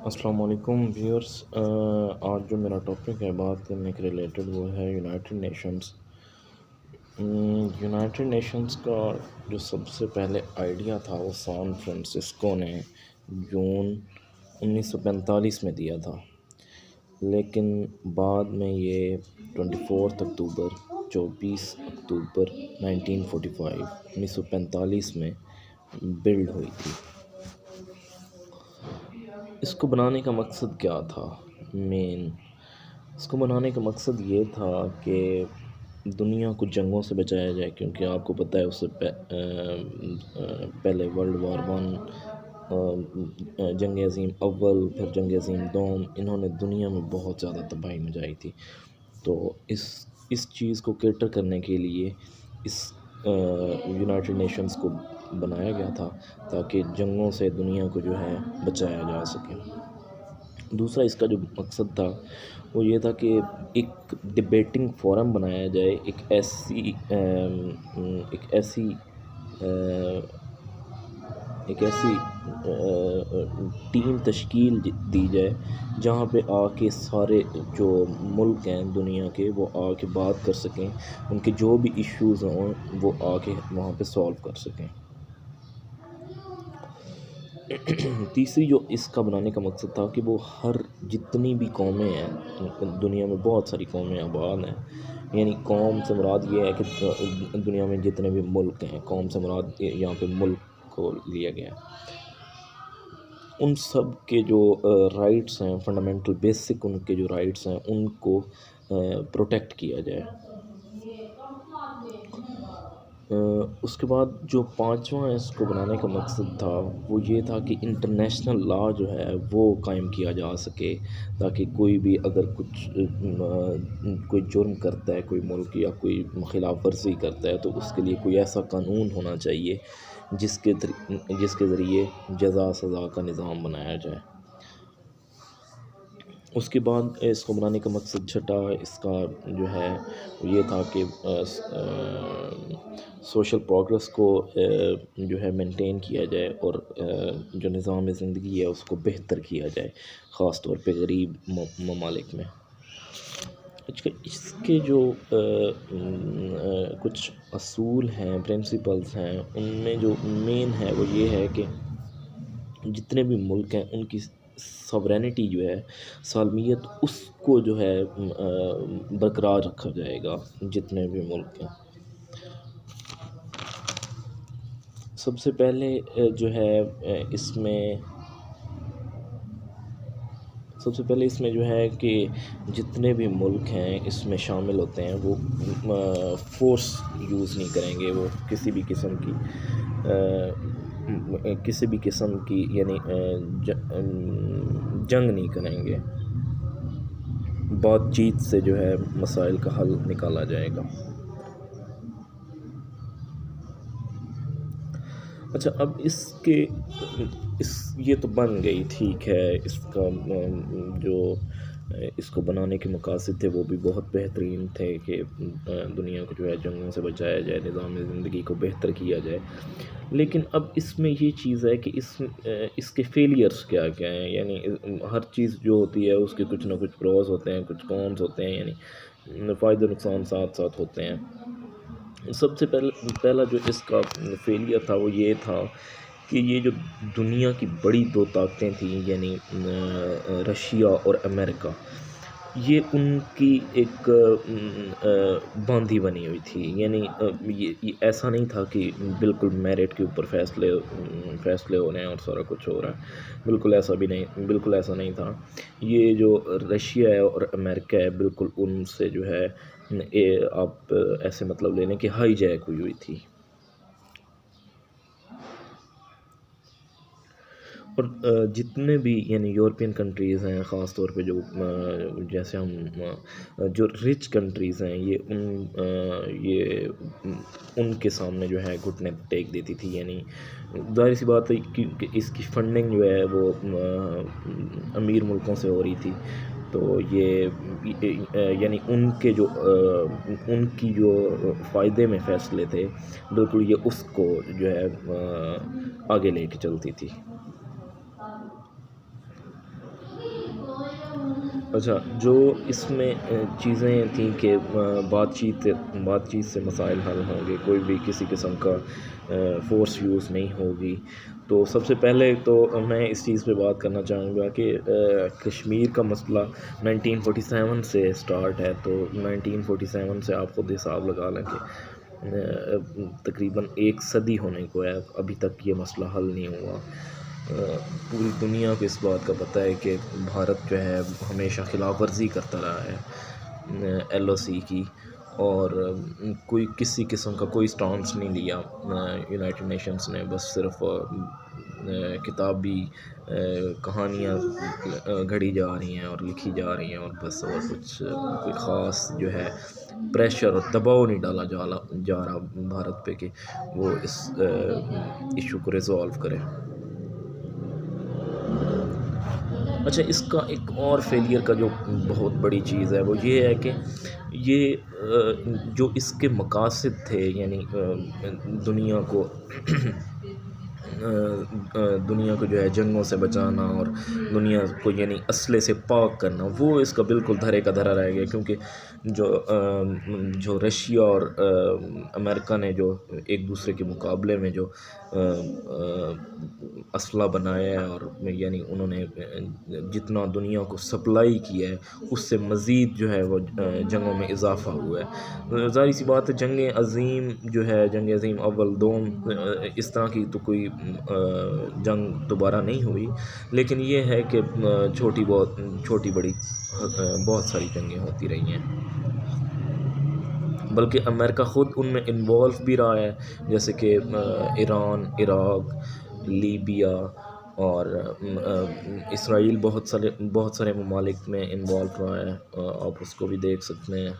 السلام علیکم ویورس، آج جو میرا ٹاپک ہے بات کرنے کے ریلیٹڈ وہ ہے یونائٹڈ نیشنز۔ یونائٹڈ نیشنز کا جو سب سے پہلے آئیڈیا تھا وہ سان فرانسسکو نے جون 1945 میں دیا تھا، لیکن بعد میں یہ 24 اکتوبر 1945 میں بلڈ ہوئی تھی۔ اس کو بنانے کا مقصد کیا تھا؟ اس کو بنانے کا مقصد یہ تھا کہ دنیا کو جنگوں سے بچایا جائے، کیونکہ آپ کو پتہ ہے اس سے پہلے ورلڈ وار ون، جنگ عظیم اول، پھر جنگ عظیم دوم، انہوں نے دنیا میں بہت زیادہ تباہی مچائی تھی۔ تو اس چیز کو کیٹر کرنے کے لیے اس یونائٹڈ نیشنز کو بنایا گیا تھا تاکہ جنگوں سے دنیا کو جو ہے بچایا جا سکے۔ دوسرا اس کا جو مقصد تھا وہ یہ تھا کہ ایک ڈبیٹنگ فورم بنایا جائے، ایک ایسی ٹیم تشکیل دی جائے جہاں پہ آ کے سارے جو ملک ہیں دنیا کے وہ آ کے بات کر سکیں، ان کے جو بھی ایشوز ہوں وہ آ کے وہاں پہ سولو کر سکیں۔ تیسری جو اس کا بنانے کا مقصد تھا کہ وہ جتنی بھی قومیں ہیں، دنیا میں بہت ساری قومیں آباد ہیں، یعنی قوم سے مراد یہ ہے کہ دنیا میں جتنے بھی ملک ہیں، قوم سے مراد یہاں پہ ملک کو لیا گیا ہے، ان سب کے جو رائٹس ہیں، فنڈامنٹل بیسک ان کے جو رائٹس ہیں ان کو پروٹیکٹ کیا جائے۔ اس کے بعد جو پانچواں اس کو بنانے کا مقصد تھا وہ یہ تھا کہ انٹرنیشنل لا جو ہے وہ قائم کیا جا سکے، تاکہ کوئی بھی اگر کوئی جرم کرتا ہے کوئی ملک یا کوئی خلاف ورزی کرتا ہے تو اس کے لیے کوئی ایسا قانون ہونا چاہیے جس کے ذریعے جزا سزا کا نظام بنایا جائے۔ اس کے بعد اس کو بنانے کا مقصد چھٹا اس کا جو ہے وہ یہ تھا کہ سوشل پروگریس کو جو ہے مینٹین کیا جائے، اور جو نظام زندگی ہے اس کو بہتر کیا جائے، خاص طور پہ غریب ممالک میں۔ اس کے جو کچھ اصول ہیں، پرنسپلز ہیں، ان میں جو مین ہے وہ یہ ہے کہ جتنے بھی ملک ہیں ان کی سورینٹی جو ہے، سالمیت، اس کو جو ہے برقرار رکھا جائے گا جتنے بھی ملک ہیں۔ سب سے پہلے جو ہے اس میں جو ہے کہ جتنے بھی ملک ہیں اس میں شامل ہوتے ہیں وہ فورس یوز نہیں کریں گے، وہ کسی بھی قسم کی یعنی جنگ نہیں کریں گے، بات چیت سے جو ہے مسائل کا حل نکالا جائے گا۔ اچھا، اب یہ تو بن گئی، ٹھیک ہے، اس کو بنانے کے مقاصد تھے وہ بھی بہت بہترین تھے کہ دنیا کو جو ہے جنگوں سے بچایا جائے، نظام زندگی کو بہتر کیا جائے، لیکن اب اس میں یہ چیز ہے کہ اس کے فیلیئرز کیا کیا ہیں، یعنی ہر چیز جو ہوتی ہے اس کے کچھ نہ کچھ پروز ہوتے ہیں، کچھ کونس ہوتے ہیں، یعنی فائدے نقصان ساتھ ساتھ ہوتے ہیں۔ سب سے پہلا جو اس کا فیلئر تھا وہ یہ تھا کہ یہ جو دنیا کی بڑی دو طاقتیں تھیں، یعنی رشیا اور امریکہ، یہ ان کی ایک باندھی بنی ہوئی تھی، یعنی یہ ایسا نہیں تھا کہ بالکل میرٹ کے اوپر فیصلے ہو رہے ہیں اور سارا کچھ ہو رہا ہے، بالکل ایسا نہیں تھا۔ یہ جو رشیا ہے اور امریکہ ہے، بالکل ان سے جو ہے آپ ایسے مطلب لے لیں کہ ہائی جیک ہوئی تھی، اور جتنے بھی یعنی یورپین کنٹریز ہیں، خاص طور پہ جیسے جو رچ کنٹریز ہیں، یہ ان کے سامنے جو ہے گھٹنے ٹیک دیتی تھی، یعنی ظاہر سی بات ہے کہ اس کی فنڈنگ جو ہے وہ امیر ملکوں سے ہو رہی تھی، تو یہ یعنی ان کی جو فائدے میں فیصلے تھے، بالکل یہ اس کو جو ہے آگے لے کے چلتی تھی۔ اچھا، جو اس میں چیزیں تھیں کہ بات چیت سے مسائل حل ہوں گے، کوئی بھی کسی قسم کا فورس یوز نہیں ہوگی، تو سب سے پہلے تو میں اس چیز پہ بات کرنا چاہوں گا کہ کشمیر کا مسئلہ 1947 سے اسٹارٹ ہے، تو 1947 سے آپ خود حساب لگا لیں کہ تقریباً ایک صدی ہونے کو ہے، ابھی تک یہ مسئلہ حل نہیں ہوا۔ پوری دنیا کو اس بات کا پتہ ہے کہ بھارت جو ہے ہمیشہ خلاف ورزی کرتا رہا ہے ایل او سی کی، اور کوئی کسی قسم کا کوئی سٹانس نہیں لیا یونائٹڈ نیشنز نے، بس صرف کتابی کہانیاں گھڑی جا رہی ہیں اور لکھی جا رہی ہیں، اور بس اور کچھ کوئی خاص جو ہے پریشر اور دباؤ نہیں ڈالا جا رہا بھارت پہ کہ وہ اس ایشو کو ریزالو کرے۔ اچھا، اس کا ایک اور فیلئر کا جو بہت بڑی چیز ہے وہ یہ ہے کہ یہ جو اس کے مقاصد تھے، یعنی دنیا کو جو ہے جنگوں سے بچانا اور دنیا کو یعنی اسلحے سے پاک کرنا، وہ اس کا بالکل دھرے کا دھرا رہ گیا، کیونکہ جو رشیا اور امریکہ نے جو ایک دوسرے کے مقابلے میں جو اسلحہ بنایا ہے، اور یعنی انہوں نے جتنا دنیا کو سپلائی کیا ہے اس سے مزید جو ہے وہ جنگوں میں اضافہ ہوا ہے۔ ظاہر سی بات ہے، جنگ عظیم جو ہے، جنگ عظیم اول دوم، اس طرح کی تو کوئی جنگ دوبارہ نہیں ہوئی، لیکن یہ ہے کہ چھوٹی بڑی بہت ساری جنگیں ہوتی رہی ہیں، بلکہ امریکہ خود ان میں انوالو بھی رہا ہے، جیسے کہ ایران، عراق، لیبیا اور اسرائیل بہت سارے ممالک میں انوالو رہا ہے، آپ اس کو بھی دیکھ سکتے ہیں۔